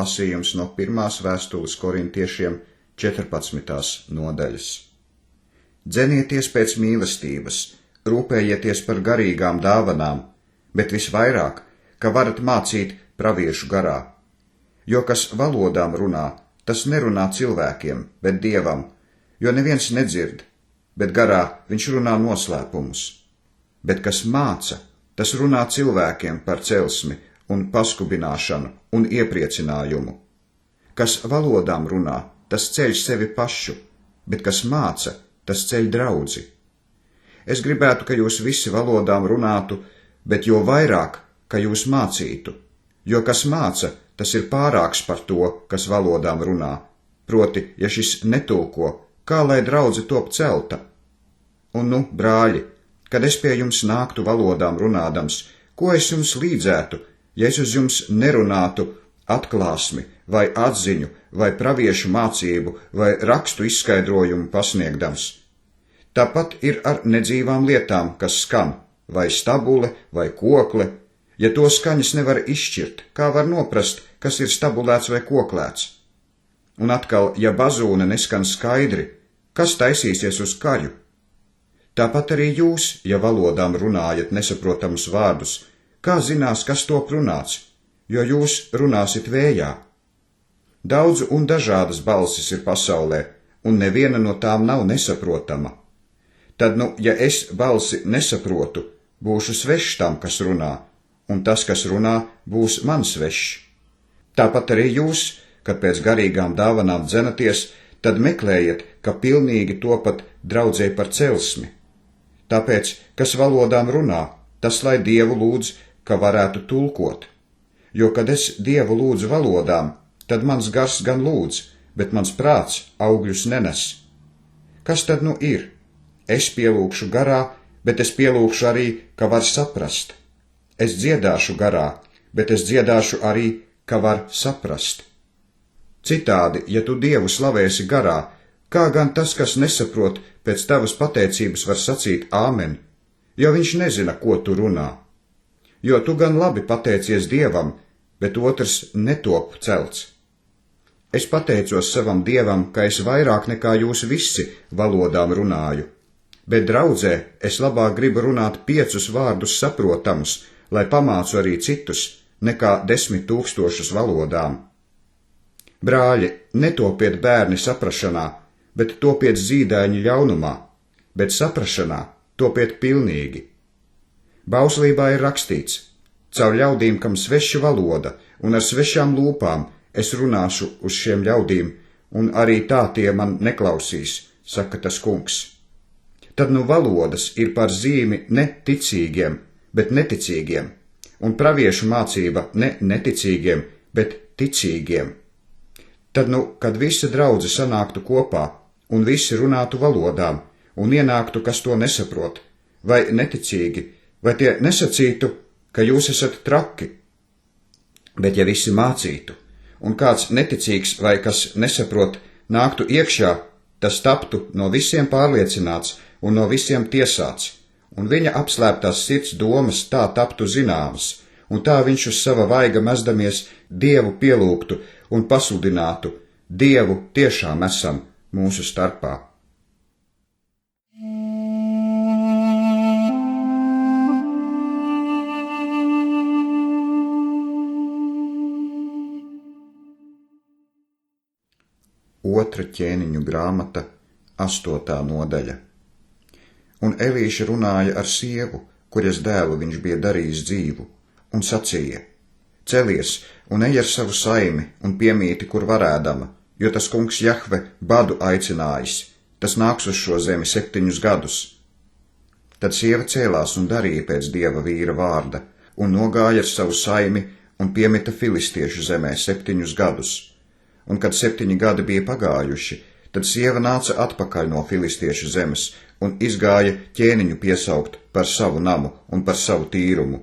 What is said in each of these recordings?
lasījums no 1. vēstules korintiešiem 14. nodaļas. Dzenieties pēc mīlestības, rūpējieties par garīgām dāvanām, bet visvairāk, ka varat mācīt praviešu garā. Jo kas valodām runā, tas nerunā cilvēkiem, bet Dievam, jo neviens nedzird, bet garā viņš runā noslēpumus. Bet kas māca, tas runā cilvēkiem par celsmi un paskubināšanu un iepriecinājumu. Kas valodām runā, tas ceļ sevi pašu, bet kas māca, tas ceļ draudzi. Es gribētu, ka jūs visi valodām runātu, bet jo vairāk, ka jūs mācītu, jo kas māca, tas ir pārāks par to, kas valodām runā. Proti, ja šis netulko, kā lai draudze top celta? Un brāļi, kad es pie jums nāktu valodām runādams, ko es jums līdzētu, ja es uz jums nerunātu atklāsmi vai atziņu vai praviešu mācību vai rakstu izskaidrojumu pasniegdams? Tāpat ir ar nedzīvām lietām, kas skan, vai stabule vai kokle. Ja to skaņas nevar izšķirt, kā var noprast, kas ir stabulēts vai koklēts? Un atkal, ja bazūne neskan skaidri, kas taisīsies uz kaļu? Tāpat arī jūs, ja valodām runājat nesaprotamus vārdus, kā zinās, kas top runāts, jo jūs runāsit vējā? Daudz un dažādas balsis ir pasaulē, un neviena no tām nav nesaprotama. Tad, ja es balsi nesaprotu, būšu svešs tam, kas runā, un tas, kas runā, būs man svešs. Tāpat arī jūs, kad pēc garīgām dāvanām dzenaties, tad meklējiet, ka pilnīgi topat draudzē par celsmi. Tāpēc, kas valodām runā, tas lai Dievu lūdz, ka varētu tulkot. Jo, kad es Dievu lūdzu valodām, tad mans gars gan lūdz, bet mans prāts augļus nenes. Kas tad ir? Es pielūgšu garā, bet es pielūgšu arī, ka var saprast. Es dziedāšu garā, bet es dziedāšu arī, ka var saprast. Citādi, ja tu Dievu slavēsi garā, kā gan tas, kas nesaprot, pēc tavas pateicības var sacīt āmen, jo viņš nezina, ko tu runā. Jo tu gan labi pateicies Dievam, bet otrs netop celts. Es pateicos savam Dievam, ka es vairāk nekā jūs visi valodām runāju, bet draudzē es labāk gribu runāt 5 vārdus saprotamus, lai pamācu arī citus, nekā 10 000 valodām. Brāļi, netopiet bērni saprašanā, bet topiet zīdaiņi ļaunumā, bet saprašanā topiet pilnīgi. Bauslībā ir rakstīts: caur ļaudīm, kam sveša valoda, un ar svešām lūpām es runāšu uz šiem ļaudīm, un arī tā tie man neklausīs, saka tas kungs. Tad valodas ir par zīmi ne ticīgiem, bet neticīgiem, un praviešu mācība ne neticīgiem, bet ticīgiem. Tad, kad visa draudze sanāktu kopā, un visi runātu valodām, un ienāktu, kas to nesaprot, vai neticīgi, vai tie nesacītu, ka jūs esat traki. Bet ja visi mācītu, un kāds neticīgs vai kas nesaprot nāktu iekšā, tas taptu no visiem pārliecināts un no visiem tiesāts, un viņa apslēptās sirds domas tā taptu zināmas, un tā viņš uz sava vaiga mezdamies Dievu pielūgtu un pasludinātu: Dievu tiešām esam mūsu starpā. Otra ķēniņu grāmata, 8. nodaļa. Un Elīša runāja ar sievu, kuras dēlu viņš bija darījis dzīvu, un sacīja: celies un ej ar savu saimi un piemīti, kur varēdama, jo tas kungs Jahve badu aicinājis, tas nāks uz šo zemi 7 gadus. Tad sieva cēlās un darīja pēc Dieva vīra vārda, un nogāja ar savu saimi un piemita filistiešu zemē 7 gadus. Un kad 7 gadi bija pagājuši, tad sieva nāca atpakaļ no filistiešu zemes un izgāja ķēniņu piesaukt par savu namu un par savu tīrumu.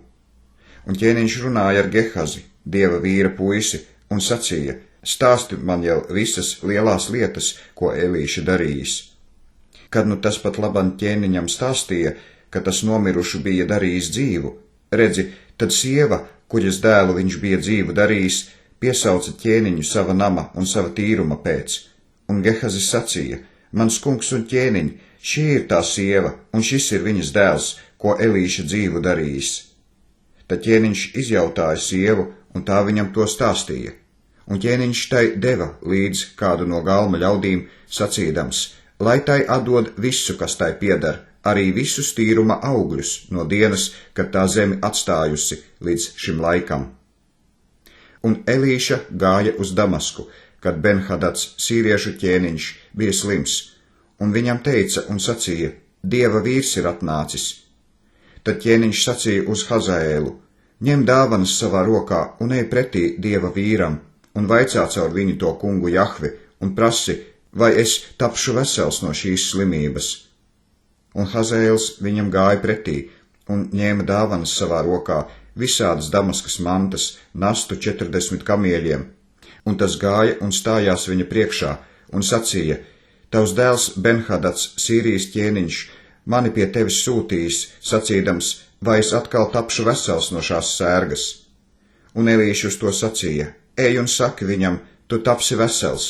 Un ķēniņš runāja ar Gehazi, Dieva vīra puisi, un sacīja: stāsti man jau visas lielās lietas, ko Elīša darījis. Kad tas pat labam ķēniņam stāstīja, ka tas nomirušu bija darījis dzīvu, redzi, tad sieva, kuras dēlu viņš bija dzīvu darījis, piesauca ķēniņu sava nama un sava tīruma pēc, un Gehazis sacīja: Mans kungs un ķēniņ, šī ir tā sieva, un šis ir viņas dēls, ko Elīša dzīvu darījis. Tad ķēniņš izjautāja sievu, un tā viņam to stāstīja, un ķēniņš tai deva līdz kādu no galma ļaudīm, sacīdams, lai tai atdod visu, kas tai pieder, arī visus tīruma augļus no dienas, kad tā zemi atstājusi līdz šim laikam. Un Elīša gāja uz Damasku, kad Benhadats, sīriešu ķēniņš, bija slims, un viņam teica un sacīja: Dieva vīrs ir atnācis. Tad ķēniņš sacīja uz Hazaēlu: Ņem dāvanas savā rokā un ej pretī Dieva vīram, un vaicā caur viņu to kungu Jahvi, un prasi, vai es tapšu vesels no šīs slimības. Un Hazaēls viņam gāja pretī, un ņēma dāvanas savā rokā, visādas Damaskas mantas, nastu 40 kamieļiem, un tas gāja un stājās viņa priekšā, un sacīja: Tavs dēls Benhadats, Sīrijas ķēniņš, mani pie tevis sūtījis, sacīdams, vai es atkal tapšu vesels no šās sērgas. Un Elīša uz to sacīja: Ej un saki viņam, tu tapsi vesels,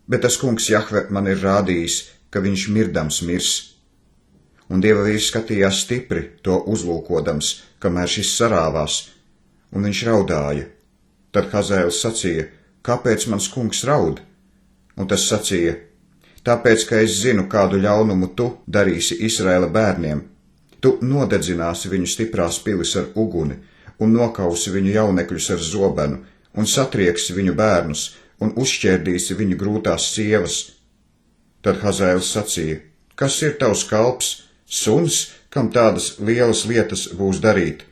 bet tas kungs Jahve man ir rādījis, ka viņš mirdams mirs. Un Dieva vīrs skatījās stipri, to uzlūkodams, kamēr šis sarāvās, un viņš raudāja. Tad Hazaēls sacīja: Kāpēc mans kungs raud? Un tas sacīja: Tāpēc, ka es zinu, kādu ļaunumu tu darīsi Izraēla bērniem. Tu nodedzināsi viņu stiprās pilis ar uguni, un nokausi viņu jaunekļus ar zobenu, un satrieksi viņu bērnus, un uzšķērdīsi viņu grūtās sievas. Tad Hazaēls sacīja: Kas ir tavs kalps? Suns, kam tādas lielas lietas būs darīt?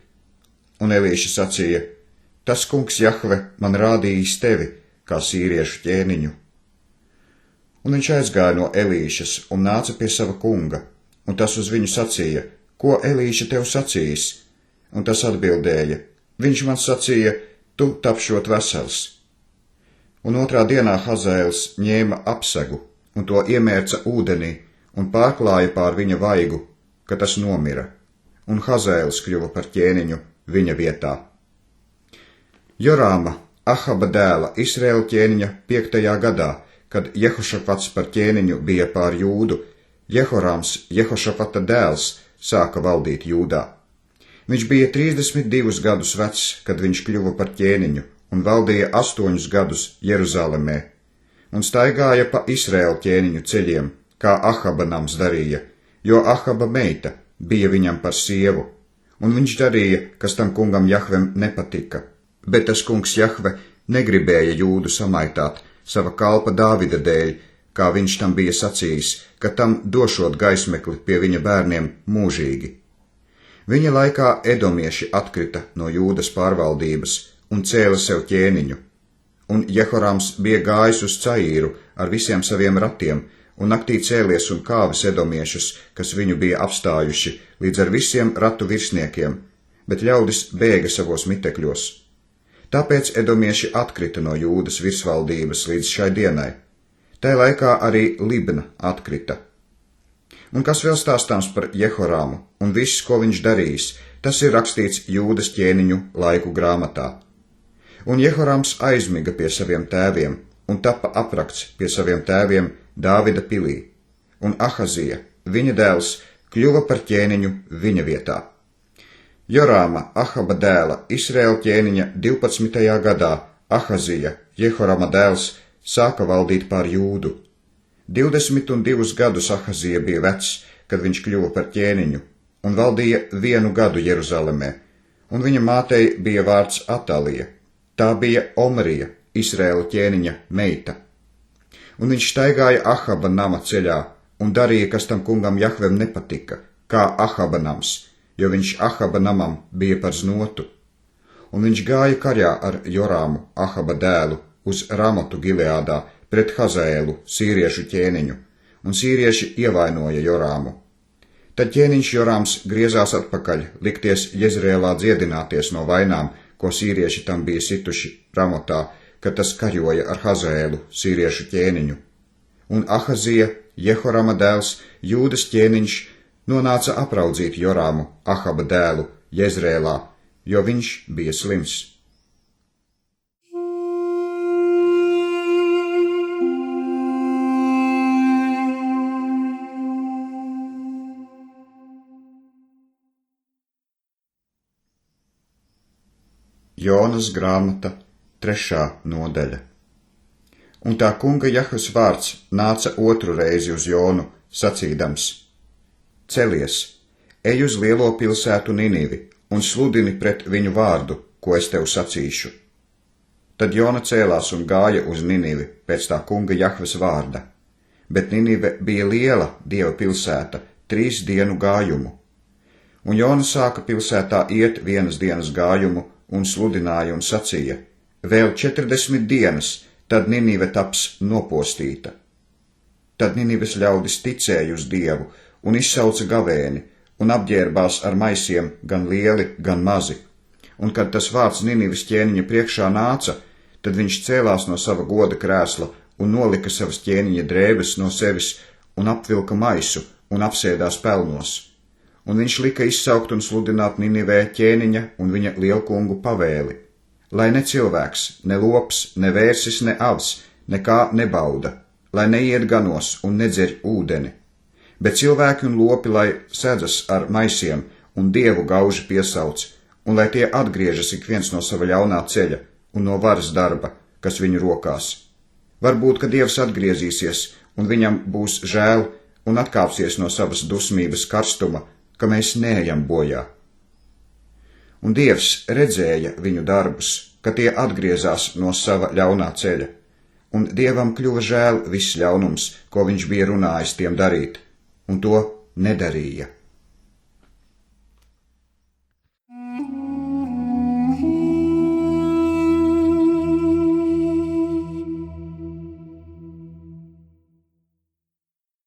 Un Elīša sacīja: Tas kungs Jahve man rādījis tevi, kā sīriešu ķēniņu. Un viņš aizgāja no Elīšas un nāca pie sava kunga, un tas uz viņu sacīja: Ko Elīša tev sacījis? Un tas atbildēja: Viņš man sacīja: Tu tapšot vesels. Un otrā dienā Hazaēls ņēma apsegu un to iemērca ūdenī un pārklāja pār viņa vaigu, ka tas nomira, un Hazaēls kļuva par ķēniņu viņa vietā. Jorāma, Ahaba dēla, Izraēla ķēniņa 5. gadā, kad Jehošafats par ķēniņu bija pār Jūdu, Jehorams, Jehošafata dēls, sāka valdīt Jūdā. Viņš bija 32 gadus vecs, kad viņš kļuva par ķēniņu, un valdīja 8 gadus Jeruzalemē, un staigāja pa Izraēla ķēniņu ceļiem, kā Ahaba nams darīja, jo Ahaba meita bija viņam par sievu, un viņš darīja, kas tam kungam Jahvem nepatika, bet tas kungs Jahve negribēja Jūdu samaitāt sava kalpa Dāvida dēļ, kā viņš tam bija sacījis, ka tam došot gaismekli pie viņa bērniem mūžīgi. Viņa laikā edomieši atkrita no Jūdas pārvaldības un cēla sev ķēniņu, un Jehorams bija gājis uz Caīru ar visiem saviem ratiem, un naktī cēlies un kāvis edomiešus, kas viņu bija apstājuši, līdz ar visiem ratu virsniekiem, bet ļaudis bēga savos mitekļos. Tāpēc edomieši atkrita no Jūdas virsvaldības līdz šai dienai. Tai laikā arī Libna atkrita. Un kas vēl stāstāms par Jehoramu un viss, ko viņš darījis, tas ir rakstīts Jūdas ķēniņu laiku grāmatā. Un Jehorams aizmiga pie saviem tēviem, un tapa aprakts pie saviem tēviem Dāvida pilī, un Ahazija, viņa dēls, kļuva par ķēniņu viņa vietā. Jorāma, Ahaba dēla, Izraēla ķēniņa 12. gadā, Ahazija, Jehorama dēls, sāka valdīt pār Jūdu. 22 gadus Ahazija bija vecs, kad viņš kļuva par ķēniņu, un valdīja 1 gadu Jeruzalemē, un viņa mātei bija vārds Atalija. Tā bija Omrija, Izraēla ķēniņa meita. Un viņš staigāja Ahaba nama ceļā un darīja, kas tam kungam Jahvem nepatika, kā Ahaba nams, jo viņš Ahaba namam bija par znotu. Un viņš gāja karā ar Jorāmu, Ahaba dēlu, uz Ramotu Gileādā pret Hazaēlu, sīriešu ķēniņu, un sīrieši ievainoja Jorāmu. Tad ķēniņš Jorāms griezās atpakaļ, likties Jezreelā dziedināties no vainām, ko sīrieši tam bija situši Ramotā, kad tas karjoja ar Hazaēlu, sīriešu ķēniņu. Un Ahazija, Jehorama dēls, Jūdas ķēniņš, nonāca apraudzīt Jorāmu, Ahaba dēlu, Jezreelā, jo viņš bija slims. Jonas grāmata, 3. nodaļa. Un tā kunga Jahves vārds nāca otru reizi uz Jonu, sacīdams: Celies, ej uz lielo pilsētu Ninivi un sludini pret viņu vārdu, ko es tev sacīšu. Tad Jona cēlās un gāja uz Ninivi pēc tā kunga Jahves vārda, bet Ninive bija liela Dieva pilsēta, 3 dienu gājumu. Un Jona sāka pilsētā iet 1 dienas gājumu un sludināja un sacīja: vēl 40 dienas, tad Ninive taps nopostīta. Tad Ninives ļaudis ticēja uz Dievu un izsauca gavēni un apģērbās ar maisiem gan lieli, gan mazi. Un kad tas vārds Ninives ķēniņa priekšā nāca, tad viņš cēlās no sava goda krēsla un nolika savas ķēniņa drēbes no sevis un apvilka maisu un apsēdās pelnos. Un viņš lika izsaukt un sludināt Ninivē ķēniņa un viņa lielkungu pavēli, lai ne cilvēks, ne lops, ne vērsis, ne avs, nekā nebauda, lai neiet ganos un nedzer ūdeni, bet cilvēki un lopi, lai sēdzas ar maisiem un Dievu gauži piesauc, un lai tie atgriežas ik viens no sava ļaunā ceļa un no varas darba, kas viņu rokās. Varbūt, ka Dievs atgriezīsies, un viņam būs žēl un atkāpsies no savas dusmības karstuma, ka mēs neejam bojā. Un Dievs redzēja viņu darbus, ka tie atgriezās no sava ļaunā ceļa, un Dievam kļuva žēl viss ļaunums, ko viņš bija runājis tiem darīt, un to nedarīja.